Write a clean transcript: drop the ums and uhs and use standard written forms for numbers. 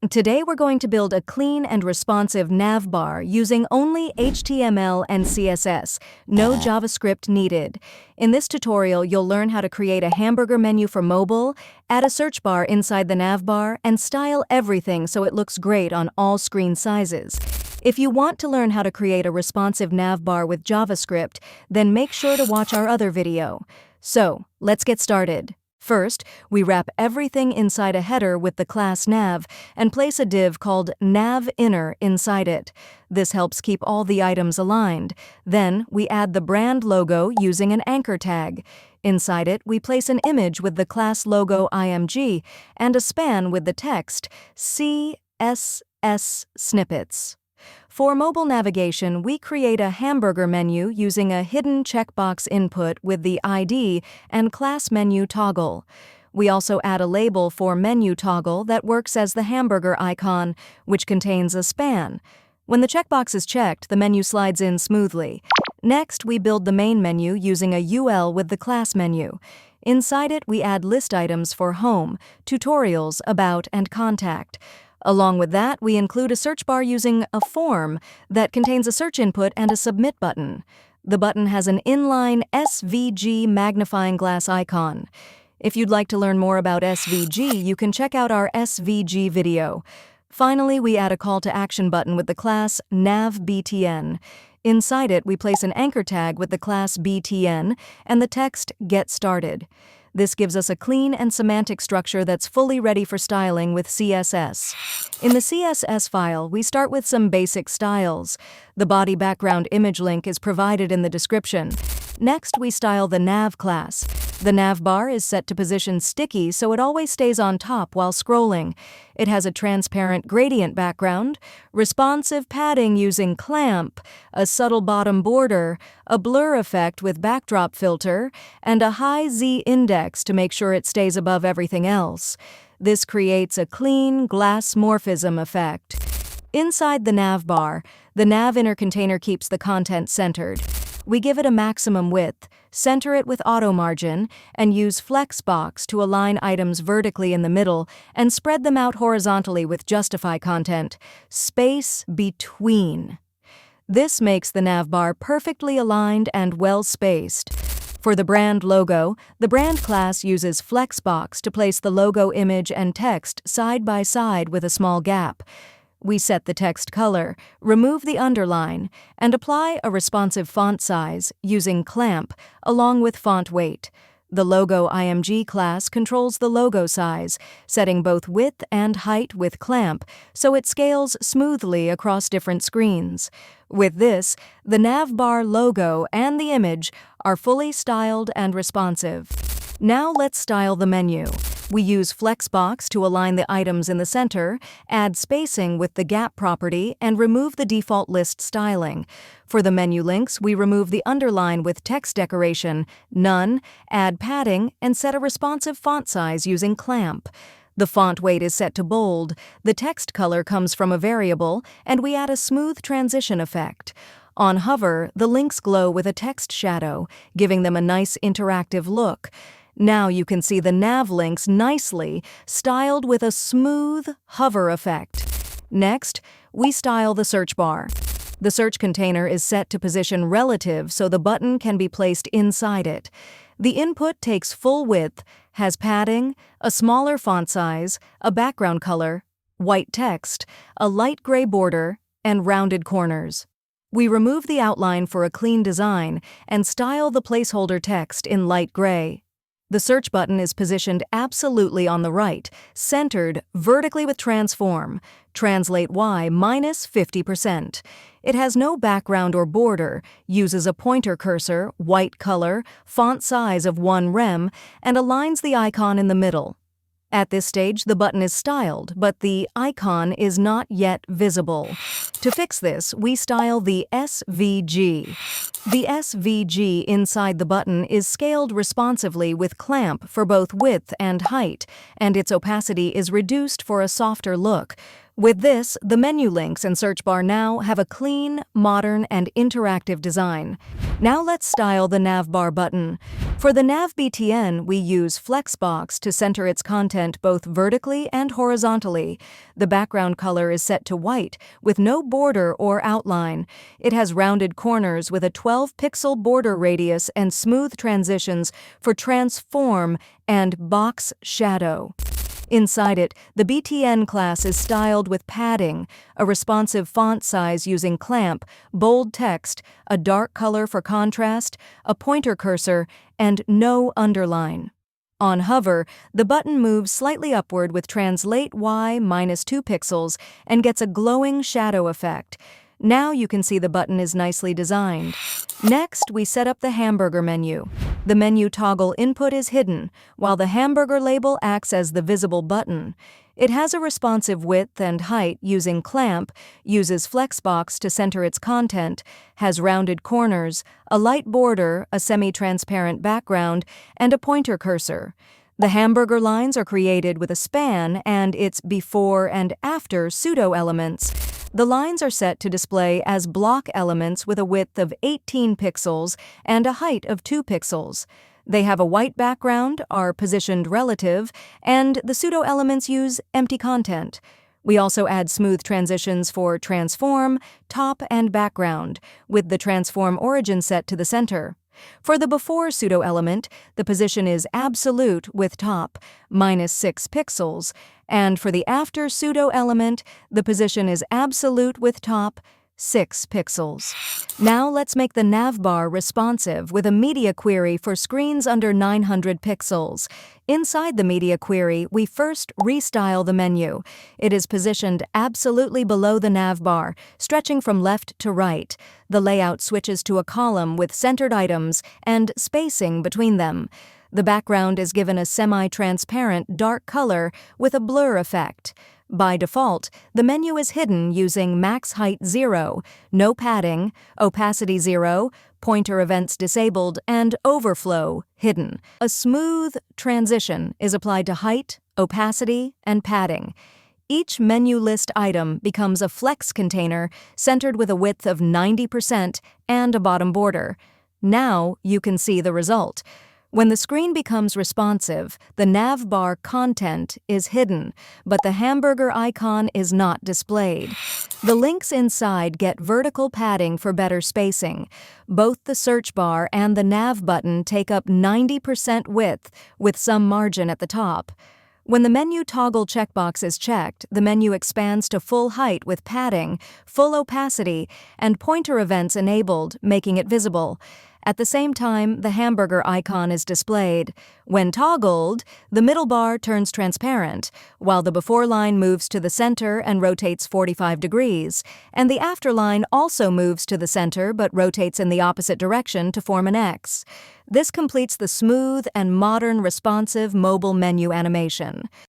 Today we're going to build a clean and responsive Navbar using only HTML and CSS, no JavaScript needed. In this tutorial, you'll learn how to create a hamburger menu for mobile, add a search bar inside the Navbar, and style everything so it looks great on all screen sizes. If you want to learn how to create a responsive Navbar with JavaScript, then make sure to watch our other video. So, let's get started. First, we wrap everything inside a header with the class nav and place a div called navInner inside it. This helps keep all the items aligned. Then, we add the brand logo using an anchor tag. Inside it, we place an image with the class logo img and a span with the text CSSnippets. For mobile navigation, we create a hamburger menu using a hidden checkbox input with the ID and class menu toggle. We also add a label for menu toggle that works as the hamburger icon, which contains a span. When the checkbox is checked, the menu slides in smoothly. Next, we build the main menu using a UL with the class menu. Inside it, we add list items for home, tutorials, about, and contact. Along with that, we include a search bar using a form that contains a search input and a submit button. The button has an inline SVG magnifying glass icon. If you'd like to learn more about SVG, you can check out our SVG video. Finally, we add a call to action button with the class navBTN. Inside it, we place an anchor tag with the class BTN and the text Get Started. This gives us a clean and semantic structure that's fully ready for styling with CSS. In the CSS file, we start with some basic styles. The body background image link is provided in the description. Next, we style the nav class. The navbar is set to position sticky so it always stays on top while scrolling. It has a transparent gradient background, responsive padding using clamp, a subtle bottom border, a blur effect with backdrop filter, and a high Z index to make sure it stays above everything else. This creates a clean glass morphism effect. Inside the navbar, the navInner container keeps the content centered. We give it a maximum width, center it with auto margin, and use flexbox to align items vertically in the middle and spread them out horizontally with justify content, space between. This makes the navbar perfectly aligned and well-spaced. For the brand logo, the brand class uses flexbox to place the logo image and text side by side with a small gap. We set the text color, remove the underline, and apply a responsive font size using clamp along with font weight. The logo img class controls the logo size, setting both width and height with clamp so it scales smoothly across different screens. With this, the navbar logo and the image are fully styled and responsive. Now let's style the menu. We use flexbox to align the items in the center, add spacing with the gap property, and remove the default list styling. For the menu links, we remove the underline with text decoration, none, add padding, and set a responsive font size using clamp. The font weight is set to bold, the text color comes from a variable, and we add a smooth transition effect. On hover, the links glow with a text shadow, giving them a nice interactive look. Now you can see the nav links nicely, styled with a smooth hover effect. Next, we style the search bar. The search container is set to position relative so the button can be placed inside it. The input takes full width, has padding, a smaller font size, a background color, white text, a light gray border, and rounded corners. We remove the outline for a clean design and style the placeholder text in light gray. The search button is positioned absolutely on the right, centered vertically with transform, translate Y minus 50%. It has no background or border, uses a pointer cursor, white color, font size of 1 rem, and aligns the icon in the middle. At this stage, the button is styled, but the icon is not yet visible. To fix this, we style the SVG. The SVG inside the button is scaled responsively with clamp for both width and height, and its opacity is reduced for a softer look. With this, the menu links and search bar now have a clean, modern, and interactive design. Now let's style the Navbar button. For the Nav BTN, we use Flexbox to center its content both vertically and horizontally. The background color is set to white, with no border or outline. It has rounded corners with a 12-pixel border radius and smooth transitions for transform and box shadow. Inside it, the BTN class is styled with padding, a responsive font size using clamp, bold text, a dark color for contrast, a pointer cursor, and no underline. On hover, the button moves slightly upward with translate Y -2 pixels and gets a glowing shadow effect. Now you can see the button is nicely designed. Next, we set up the hamburger menu. The menu toggle input is hidden, while the hamburger label acts as the visible button. It has a responsive width and height using clamp, uses Flexbox to center its content, has rounded corners, a light border, a semi-transparent background, and a pointer cursor. The hamburger lines are created with a span and its before and after pseudo-elements. The lines are set to display as block elements with a width of 18 pixels and a height of 2 pixels. They have a white background, are positioned relative, and the pseudo-elements use empty content. We also add smooth transitions for transform, top, and background, with the transform origin set to the center. For the before pseudo-element, the position is absolute with top, -6 pixels, and for the after pseudo-element, the position is absolute with top, 6 pixels. Now let's make the Navbar responsive with a media query for screens under 900 pixels. Inside the media query, we first restyle the menu. It is positioned absolutely below the Navbar, stretching from left to right. The layout switches to a column with centered items and spacing between them. The background is given a semi-transparent dark color with a blur effect. By default, the menu is hidden using max height 0, no padding, opacity 0, pointer events disabled, and overflow hidden. A smooth transition is applied to height, opacity, and padding. Each menu list item becomes a flex container centered with a width of 90% and a bottom border. Now you can see the result. When the screen becomes responsive, the Navbar content is hidden, but the hamburger icon is not displayed. The links inside get vertical padding for better spacing. Both the search bar and the Nav button take up 90% width, with some margin at the top. When the menu toggle checkbox is checked, the menu expands to full height with padding, full opacity, and pointer events enabled, making it visible. At the same time, the hamburger icon is displayed. When toggled, the middle bar turns transparent, while the before line moves to the center and rotates 45 degrees, and the after line also moves to the center but rotates in the opposite direction to form an X. This completes the smooth and modern responsive mobile menu animation.